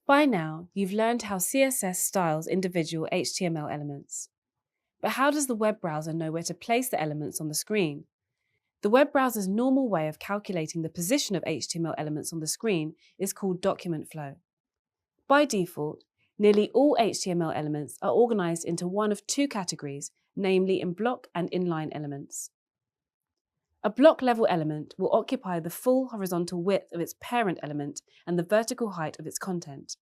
By now, you've learned how CSS styles individual HTML elements. But how does the web browser know where to place the elements on the screen? The web browser's normal way of calculating the position of HTML elements on the screen is called document flow. By default, nearly all HTML elements are organized into one of two categories, namely in block and inline elements. A block-level element will occupy the full horizontal width of its parent element and the vertical height of its content.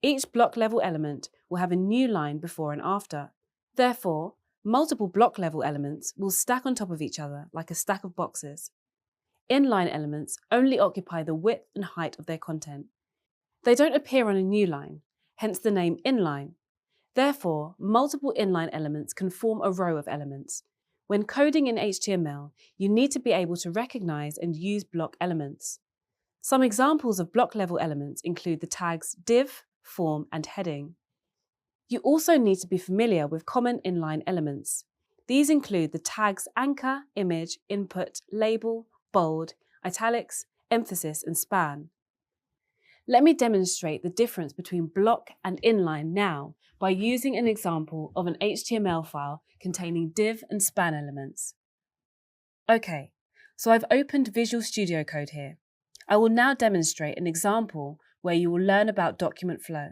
Each block-level element will have a new line before and after. Therefore, multiple block-level elements will stack on top of each other like a stack of boxes. Inline elements only occupy the width and height of their content. They don't appear on a new line, hence the name inline. Therefore, multiple inline elements can form a row of elements. When coding in HTML, you need to be able to recognize and use block elements. Some examples of block-level elements include the tags div, form, and heading. You also need to be familiar with common inline elements. These include the tags anchor, image, input, label, bold, italics, emphasis, and span. Let me demonstrate the difference between block and inline now by using an example of an HTML file containing div and span elements. Okay, so I've opened Visual Studio Code here. I will now demonstrate an example where you will learn about document flow.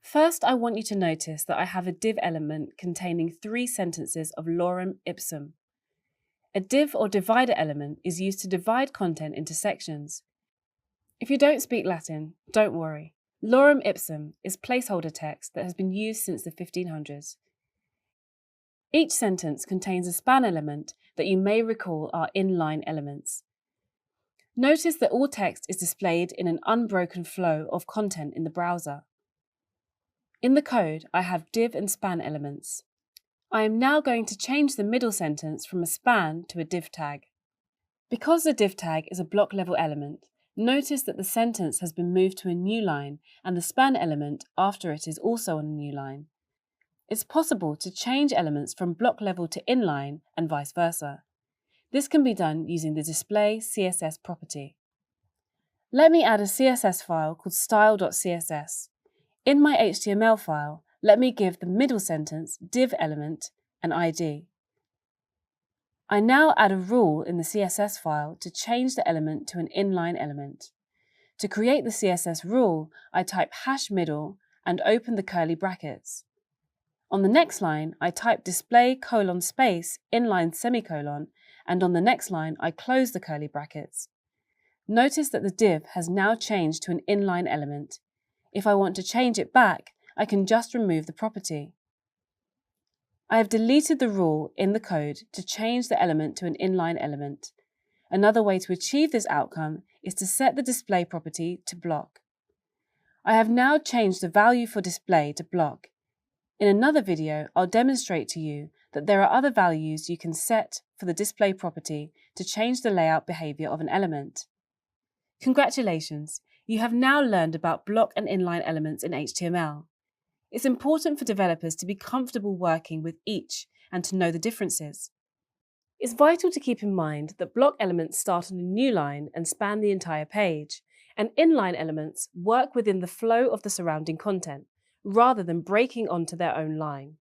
First, I want you to notice that I have a div element containing 3 sentences of lorem ipsum. A div or divider element is used to divide content into sections. If you don't speak Latin, don't worry. Lorem ipsum is placeholder text that has been used since the 1500s. Each sentence contains a span element that you may recall are inline elements. Notice that all text is displayed in an unbroken flow of content in the browser. In the code, I have div and span elements. I am now going to change the middle sentence from a span to a div tag. Because the div tag is a block-level element, notice that the sentence has been moved to a new line and the span element after it is also on a new line. It's possible to change elements from block level to inline and vice versa. This can be done using the display CSS property. Let me add a CSS file called style.css. In my HTML file, let me give the middle sentence div element an ID. I now add a rule in the CSS file to change the element to an inline element. To create the CSS rule, I type #middle and open the curly brackets. On the next line, I type display : space inline semicolon, and on the next line, I close the curly brackets. Notice that the div has now changed to an inline element. If I want to change it back, I can just remove the property. I have deleted the rule in the code to change the element to an inline element. Another way to achieve this outcome is to set the display property to block. I have now changed the value for display to block. In another video, I'll demonstrate to you that there are other values you can set for the display property to change the layout behavior of an element. Congratulations! You have now learned about block and inline elements in HTML. It's important for developers to be comfortable working with each and to know the differences. It's vital to keep in mind that block elements start on a new line and span the entire page, and inline elements work within the flow of the surrounding content, rather than breaking onto their own line.